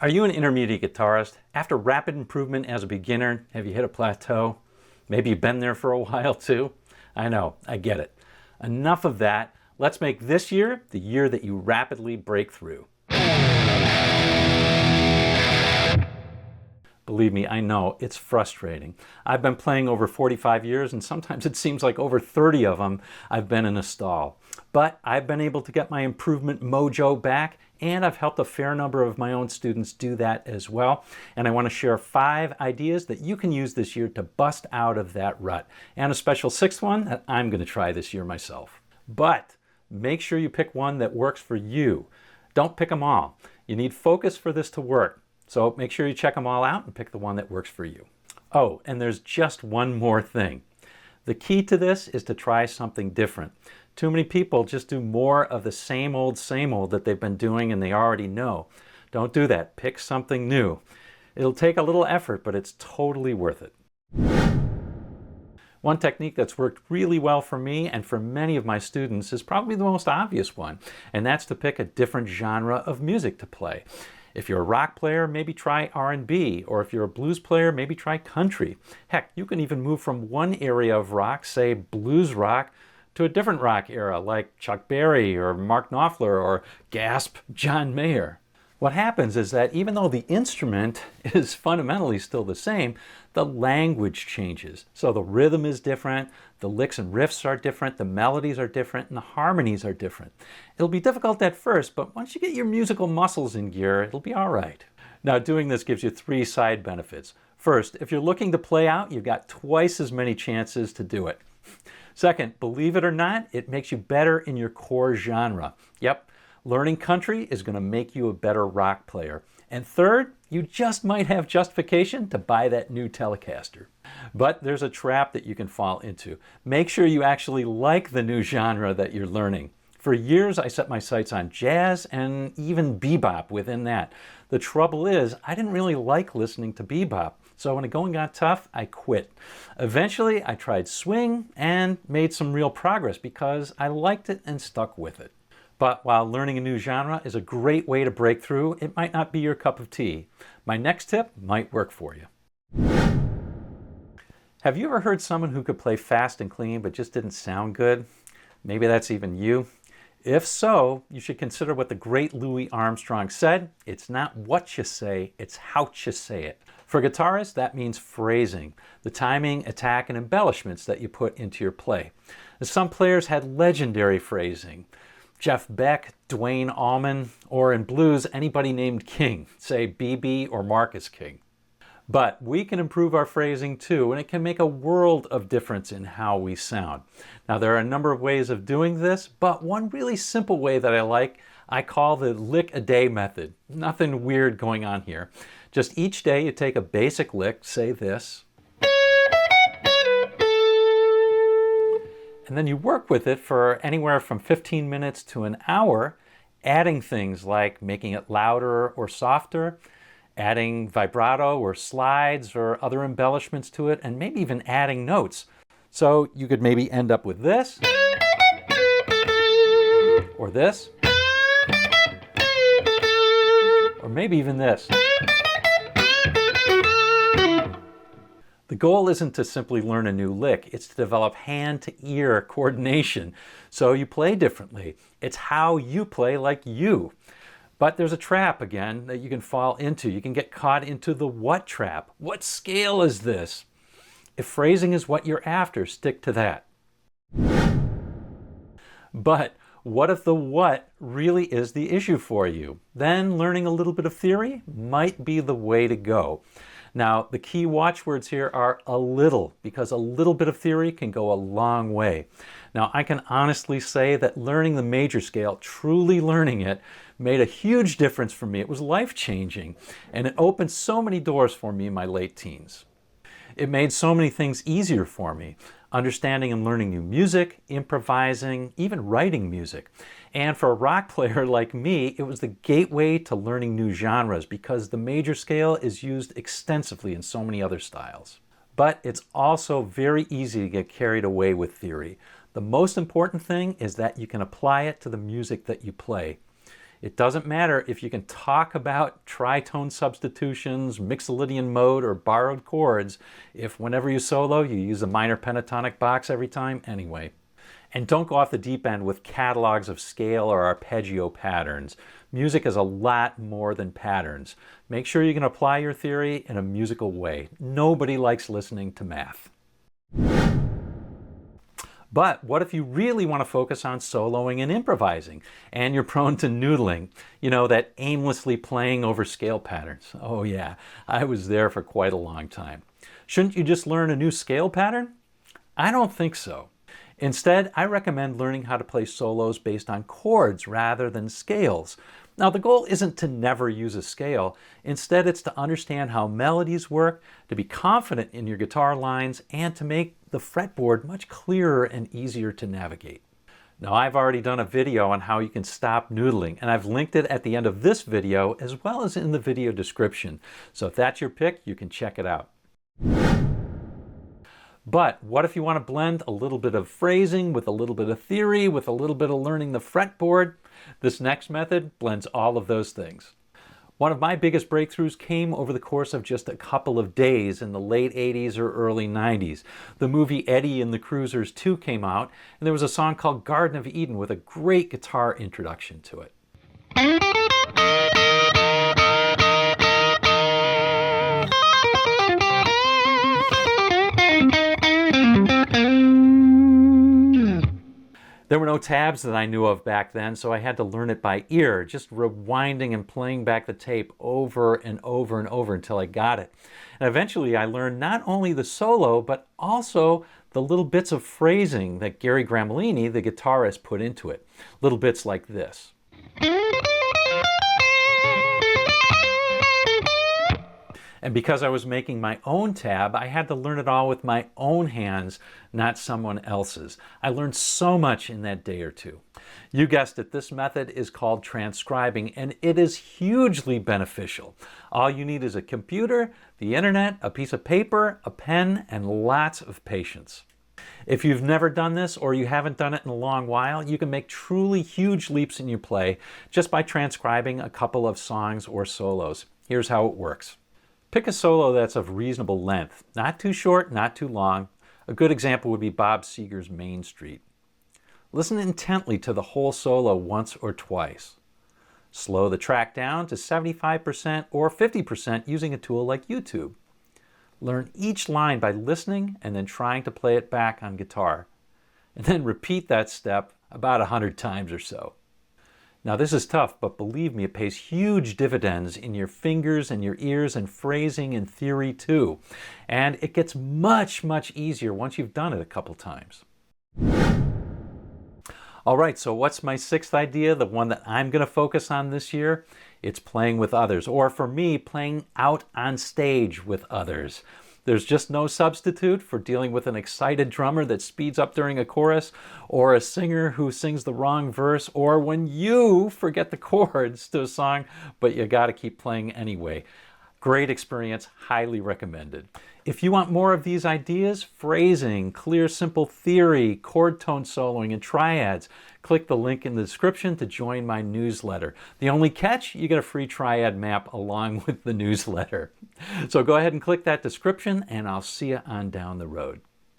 Are you an intermediate guitarist? After rapid improvement as a beginner, have you hit a plateau? Maybe you've been there for a while too? I know, I get it. Enough of that. Let's make this year the year that you rapidly break through. Believe me, I know, it's frustrating. I've been playing over 45 years and sometimes it seems like over 30 of them I've been in a stall. But I've been able to get my improvement mojo back, and I've helped a fair number of my own students do that as well. And I want to share 5 ideas that you can use this year to bust out of that rut. And a special 6th one that I'm going to try this year myself. But make sure you pick one that works for you. Don't pick them all. You need focus for this to work. So make sure you check them all out and pick the one that works for you. Oh, and there's just one more thing. The key to this is to try something different. Too many people just do more of the same old that they've been doing and they already know. Don't do that. Pick something new. It'll take a little effort, but it's totally worth it. One technique that's worked really well for me and for many of my students is probably the most obvious one, and that's to pick a different genre of music to play. If you're a rock player, maybe try R&B, or if you're a blues player, maybe try country. Heck, you can even move from one area of rock, say blues rock, to a different rock era like Chuck Berry or Mark Knopfler or, gasp, John Mayer. What happens is that even though the instrument is fundamentally still the same, the language changes. So the rhythm is different, the licks and riffs are different, the melodies are different, and the harmonies are different. It'll be difficult at first, but once you get your musical muscles in gear, it'll be all right. Now, doing this gives you 3 side benefits. First, if you're looking to play out, you've got twice as many chances to do it. Second, believe it or not, it makes you better in your core genre. Yep, learning country is going to make you a better rock player. And third, you just might have justification to buy that new Telecaster. But there's a trap that you can fall into. Make sure you actually like the new genre that you're learning. For years, I set my sights on jazz and even bebop within that. The trouble is, I didn't really like listening to bebop. So when the going got tough, I quit. Eventually, I tried swing and made some real progress because I liked it and stuck with it. But while learning a new genre is a great way to break through, it might not be your cup of tea. My next tip might work for you. Have you ever heard someone who could play fast and clean but just didn't sound good? Maybe that's even you. If so, you should consider what the great Louis Armstrong said. It's not what you say, it's how you say it. For guitarists, that means phrasing, the timing, attack, and embellishments that you put into your play. Some players had legendary phrasing. Jeff Beck, Dwayne Allman, or in blues, anybody named King, say B.B. or Marcus King. But we can improve our phrasing too, and it can make a world of difference in how we sound. Now, there are a number of ways of doing this, but one really simple way that I call the lick-a-day method. Nothing weird going on here. Just each day you take a basic lick, say this, and then you work with it for anywhere from 15 minutes to an hour, adding things like making it louder or softer, adding vibrato or slides or other embellishments to it, and maybe even adding notes. So you could maybe end up with this, or this, or maybe even this. The goal isn't to simply learn a new lick, it's to develop hand-to-ear coordination so you play differently. It's how you play like you. But there's a trap, again, that you can fall into. You can get caught into the what trap. What scale is this? If phrasing is what you're after, stick to that. But what if the what really is the issue for you? Then learning a little bit of theory might be the way to go. Now, the key watchwords here are a little, because a little bit of theory can go a long way. Now, I can honestly say that learning the major scale, truly learning it, made a huge difference for me. It was life-changing, and it opened so many doors for me in my late teens. It made so many things easier for me. Understanding and learning new music, improvising, even writing music. And for a rock player like me, it was the gateway to learning new genres because the major scale is used extensively in so many other styles. But it's also very easy to get carried away with theory. The most important thing is that you can apply it to the music that you play. It doesn't matter if you can talk about tritone substitutions, mixolydian mode, or borrowed chords, if whenever you solo you use a minor pentatonic box every time anyway. And don't go off the deep end with catalogs of scale or arpeggio patterns. Music is a lot more than patterns. Make sure you can apply your theory in a musical way. Nobody likes listening to math. But what if you really want to focus on soloing and improvising, and you're prone to noodling? You know, that aimlessly playing over scale patterns. Oh yeah, I was there for quite a long time. Shouldn't you just learn a new scale pattern? I don't think so. Instead, I recommend learning how to play solos based on chords rather than scales. Now, the goal isn't to never use a scale. Instead, it's to understand how melodies work, to be confident in your guitar lines, and to make the fretboard much clearer and easier to navigate. Now, I've already done a video on how you can stop noodling, and I've linked it at the end of this video as well as in the video description. So if that's your pick, you can check it out. But what if you want to blend a little bit of phrasing with a little bit of theory, with a little bit of learning the fretboard? This next method blends all of those things. One of my biggest breakthroughs came over the course of just a couple of days in the late 80s or early 90s. The movie Eddie and the Cruisers 2 came out, and there was a song called Garden of Eden with a great guitar introduction to it. There were no tabs that I knew of back then, so I had to learn it by ear, just rewinding and playing back the tape over and over and over until I got it. And eventually I learned not only the solo, but also the little bits of phrasing that Gary Gramellini, the guitarist, put into it. Little bits like this. And because I was making my own tab, I had to learn it all with my own hands, not someone else's. I learned so much in that day or two. You guessed it, this method is called transcribing, and it is hugely beneficial. All you need is a computer, the internet, a piece of paper, a pen, and lots of patience. If you've never done this or you haven't done it in a long while, you can make truly huge leaps in your play just by transcribing a couple of songs or solos. Here's how it works. Pick a solo that's of reasonable length, not too short, not too long. A good example would be Bob Seger's Main Street. Listen intently to the whole solo once or twice. Slow the track down to 75% or 50% using a tool like YouTube. Learn each line by listening and then trying to play it back on guitar. And then repeat that step about 100 times or so. Now this is tough, but believe me, it pays huge dividends in your fingers and your ears and phrasing and theory too. And it gets much, much easier once you've done it a couple times. All right, so what's my sixth idea, the one that I'm going to focus on this year? It's playing with others, or for me, playing out on stage with others. There's just no substitute for dealing with an excited drummer that speeds up during a chorus, or a singer who sings the wrong verse, or when you forget the chords to a song, but you gotta keep playing anyway. Great experience, highly recommended. If you want more of these ideas, phrasing, clear, simple theory, chord tone soloing, and triads, click the link in the description to join my newsletter. The only catch, you get a free Triad Map along with the newsletter. So go ahead and click that description, and I'll see you on down the road.